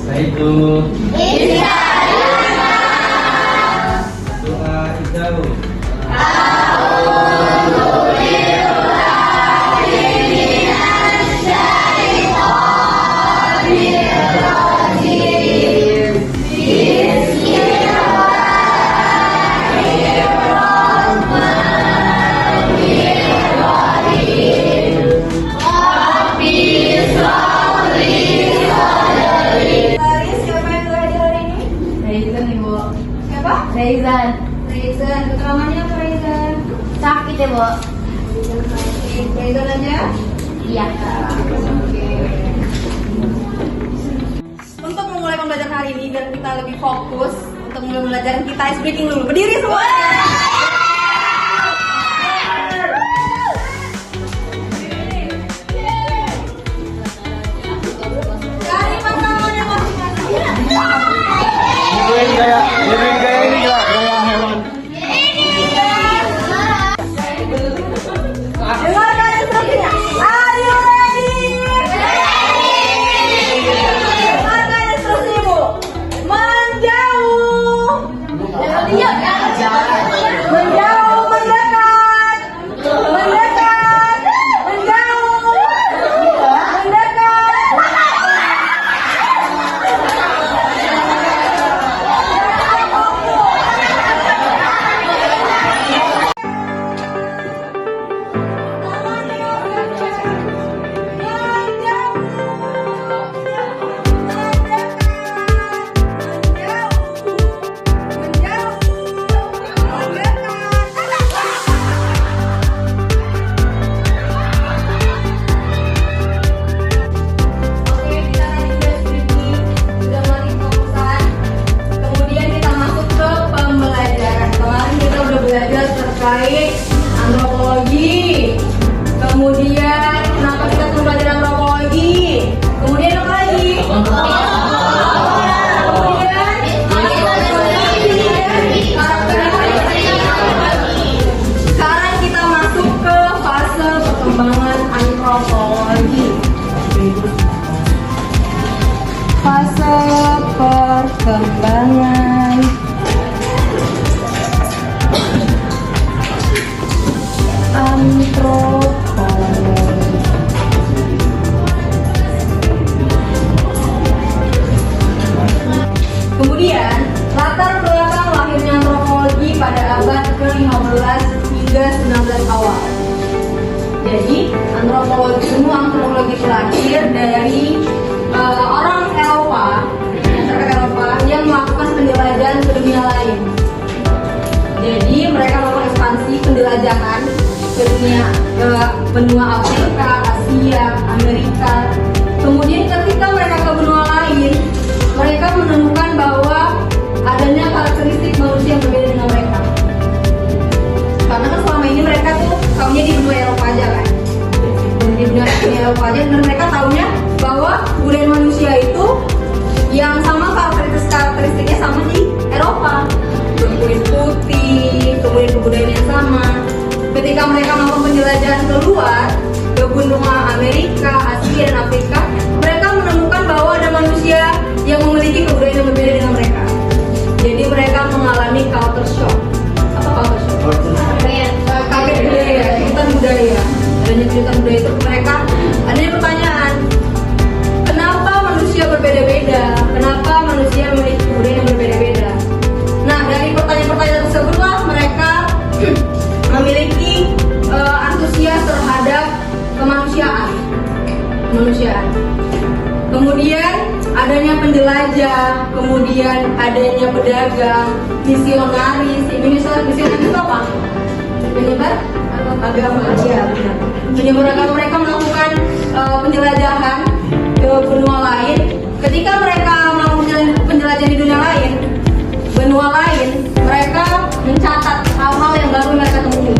Yaitu doa hijau. Reizan. Reizan, keterangannya apa Reizan? Sakit ya, Bu? Reizan aja? Iya. Oke. Untuk memulai pembelajaran hari ini biar kita lebih fokus untuk mulai pembelajaran kita, ice breaking dulu. Berdiri semua. Dari pasangannya masing-masing. Niruin gaya ini gak? Gaya hewan. Dengarkan instruksinya. Are you ready? Dengarkan instruksi Ibu. Menjauh. Menjauh, mendekat. Mendekat. Menjauh. Mendekat. Terkait antropologi, kemudian kenapa kita belajar antropologi, kemudian apa lagi? Sekarang kita masuk ke fase perkembangan antropologi. Fase perkembangan antropologi. Kemudian, latar belakang lahirnya antropologi pada abad ke-15 hingga 19 awal. Jadi, antropologi itu lahir dari orang Eropa, masyarakat Eropa yang melakukan penjelajahan ke dunia lain. Jadi, mereka melakukan ekspansi penjelajahan ke dunia, ke benua Afrika, Asia, Amerika. Kemudian ketika mereka ke benua lain, mereka menemukan bahwa adanya karakteristik manusia yang berbeda dengan mereka. Karena kan selama ini mereka tuh taunya di benua Eropa aja kan, di benua Eropa aja, dan mereka taunya bahwa budaya manusia itu yang sama karakteristiknya sama di Eropa, berkulit putih, kemudian kebudayaan yang sama. Ketika mereka melakukan penjelajahan keluar ke benua Amerika, Asia, dan Afrika, mereka menemukan bahwa ada manusia yang memiliki kebudayaan yang berbeda dengan mereka. Jadi mereka mengalami culture shock. Apa culture shock? Kaget budaya, kejutan budaya. Adanya kejutan budaya itu mereka adanya pertanyaan, kenapa manusia berbeda-beda? Kenapa manusia memiliki kebudayaan yang berbeda-beda? Nah, dari pertanyaan-pertanyaan tersebutlah mereka memiliki antusias terhadap kemanusiaan. Kemudian adanya penjelajah, kemudian adanya pedagang, misionaris. Misionaris itu apa? Penyebar agama. Ya, benar. Penyebar agama. Mereka melakukan penjelajahan ke benua lain. Ketika mereka melakukan penjelajahan di dunia lain, benua lain, mereka mencatat hal-hal yang baru mereka temui.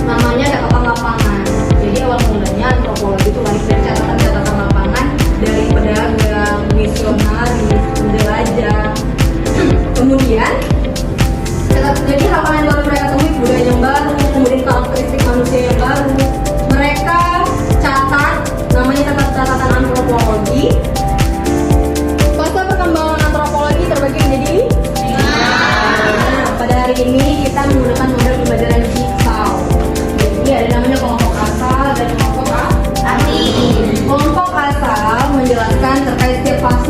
Namanya catatan lapangan. Jadi awal mulanya antropologi itu lahir dari catatan lapangan dari pedagang, misionaris, penjelajah. Kemudian jadi hal-hal yang baru mereka temui, budaya yang baru, kemudian karakteristik manusia yang baru, mereka catat, namanya catatan antropologi.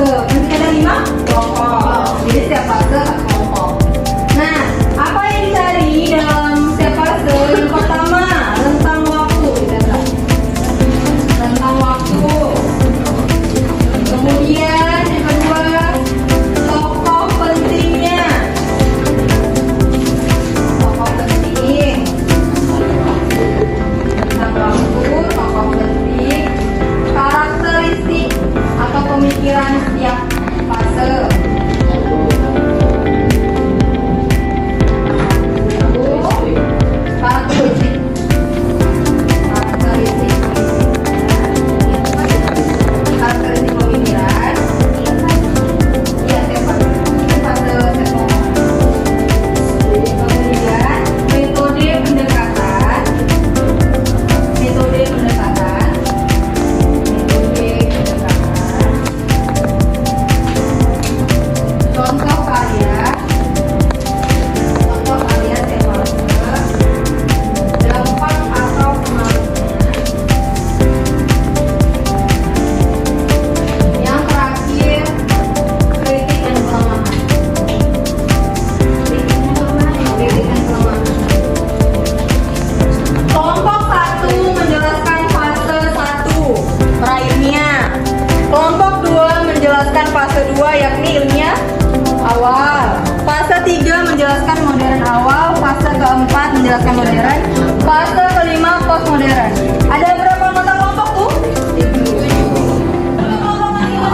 fase. Berarti ada 5 kelompok. Jadi setiap fase satu kelompok. Nah, apa yang dicari dalam setiap fase? Yang pertama, rentang waktu. Rentang waktu. Kemudian yang kedua, tokoh pentingnya. Tokoh penting. Rentang waktu, tokoh penting, karakteristik atau pemikiran setiap fase. Karakteristik. Karakteristik pemikiran. Iya, fase kemudian metode pendekatan. Contoh karya sekolahnya, dampak atau pengaruhnya. Yang terakhir, kritik dan kelemahan. Kelompok 1 menjelaskan fase 1 prailmiah. Kelompok 2 menjelaskan fase 2 yakni ilmiah awal. Fase 3 menjelaskan modern awal. Fase keempat menjelaskan modern. Fase kelima postmodern. Ada berapa mata kelompok tuh? Kelompok awal.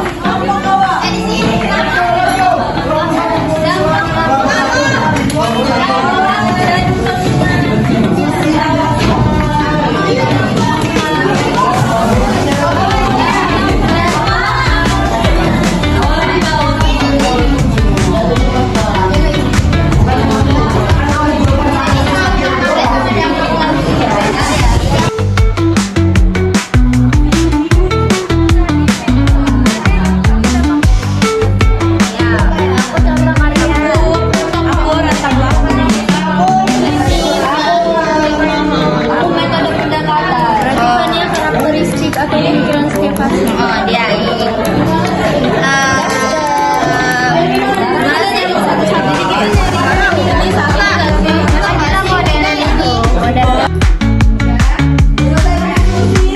Karakteristik atau pemikiran setiap fase. Oh, dia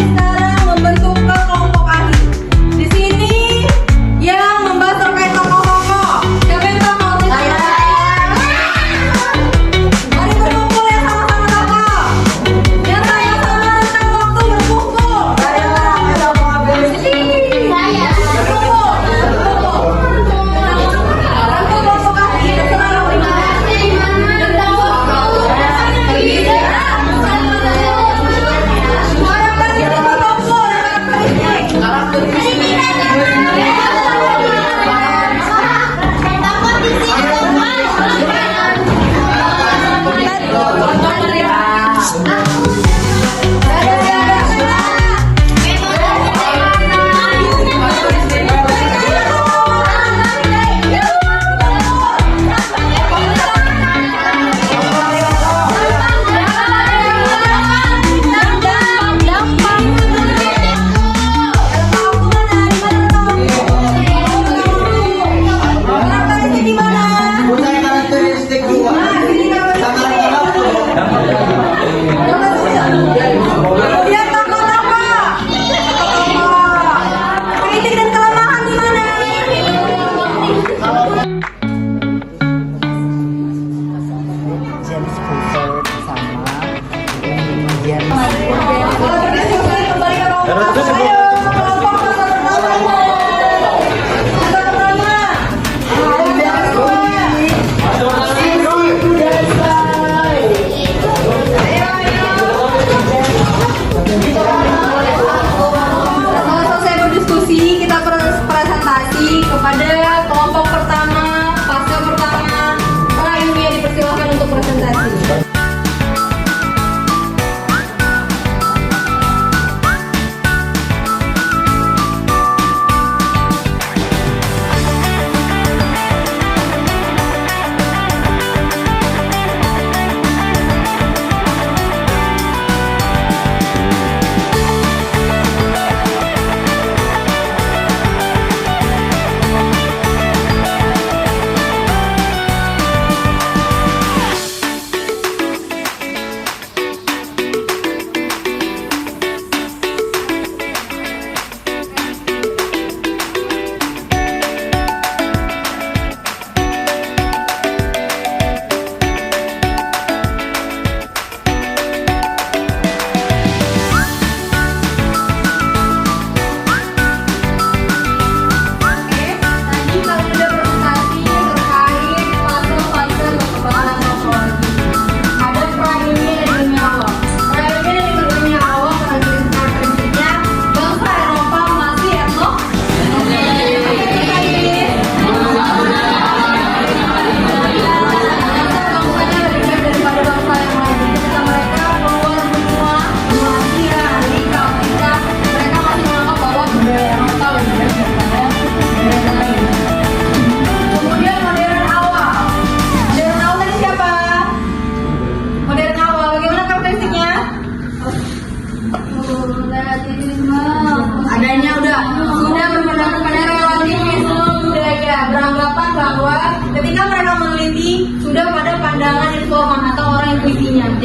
sekarang membentuk kelompok ahli. Di sini yang membahas terkait tokoh-tokoh. Siapa yang tahu mau saya? Mari berkumpul ya sama-sama tokoh. Yang saya sama rentang waktu berkumpul. Saya.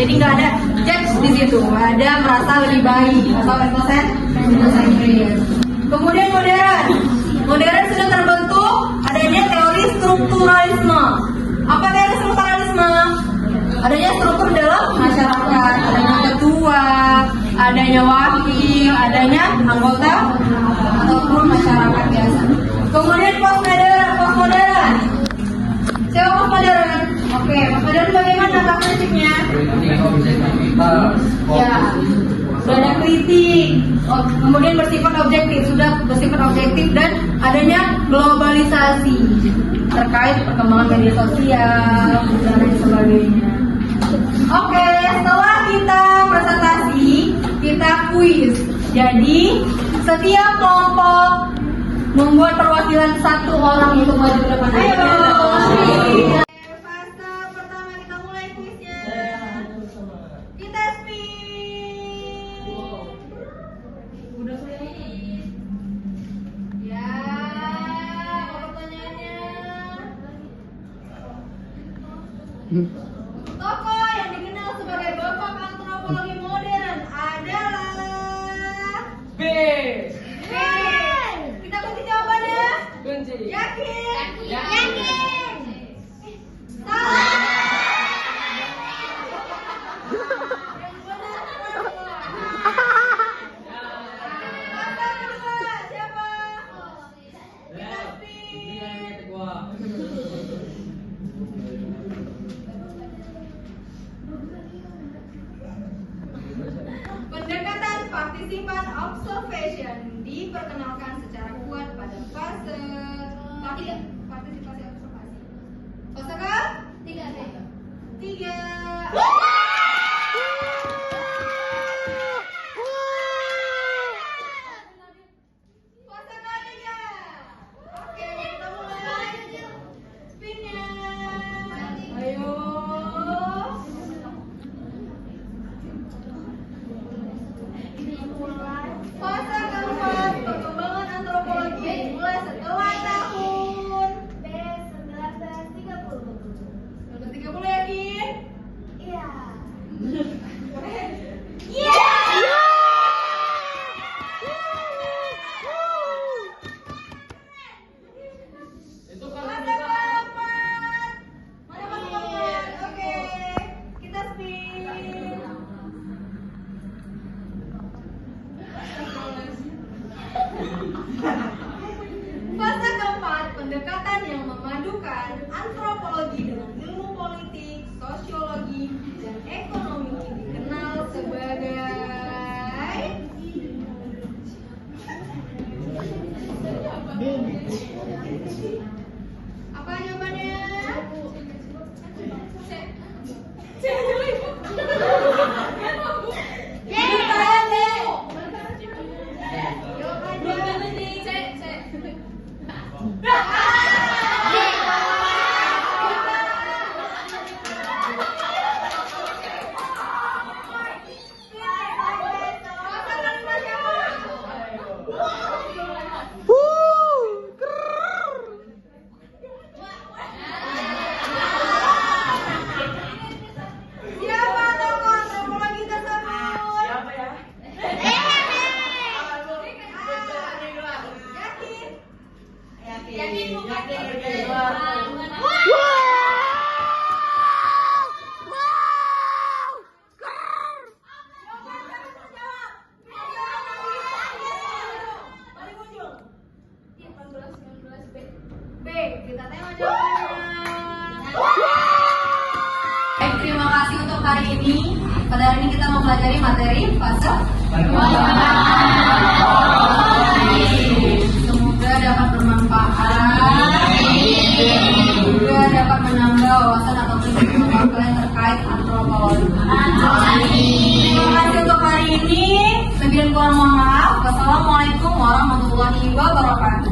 Jadi nggak ada judge di situ, ada merasa lebih baik atau persen. Kemudian modern sudah terbentuk adanya teori strukturalisme. Apa teori strukturalisme? Adanya struktur dalam masyarakat, adanya ketua, adanya wakil, adanya anggota ataupun masyarakat biasa. Kemudian postmodern. Siapa postmodern? Oke, postmodern bagaimana karakteristiknya? Ya, sudah ada kritik, kemudian bersifat objektif dan adanya globalisasi terkait perkembangan media sosial dan lain sebagainya. Oke, setelah kita presentasi, kita kuis. Jadi setiap kelompok membuat perwakilan satu orang untuk maju ke depan. Ayo. Fase pertama kita mulai kuisnya. Kita spin. Udah spin. Ya, pertanyaannya. Tokoh yang dikenal sebagai bapak antropologi modern adalah B. Kita kunci jawabannya. Kunci. Yakin? Yakin. Salah. Kata kedua, siapa? Kita spin. Pendekatan partisipan observation diperkenalkan secara kuat pada fase partisipasi observasi. Fase ke? 3. Fase ke-3. Oke, kita mulai. Spinnya. Ayo. Fase keempat, perkembangan antropologi mulai setelah tahun 1930 yakin? Iya. Itu Fase keempat. Mana fase keempat? Oke, kita spin. Fase keempat, pendekatan yang memadukan antropologi dengan ilmu politik, sosiologi, dan ekonomi dikenal sebagai apa jawabannya? Siapa tokoh antropologi tersebut? Siapa ya? Yakin? B, kita tengok jawabannya. Baik, terima kasih untuk hari ini. Pada hari ini kita mempelajari materi fase. Semoga dapat bermanfaat. Juga dapat menambah wawasan atau pengetahuan kalian terkait antropologi. Terima kasih untuk hari ini. Lebih dan kurang mohon maaf. Wassalamualaikum warahmatullahi wabarakatuh.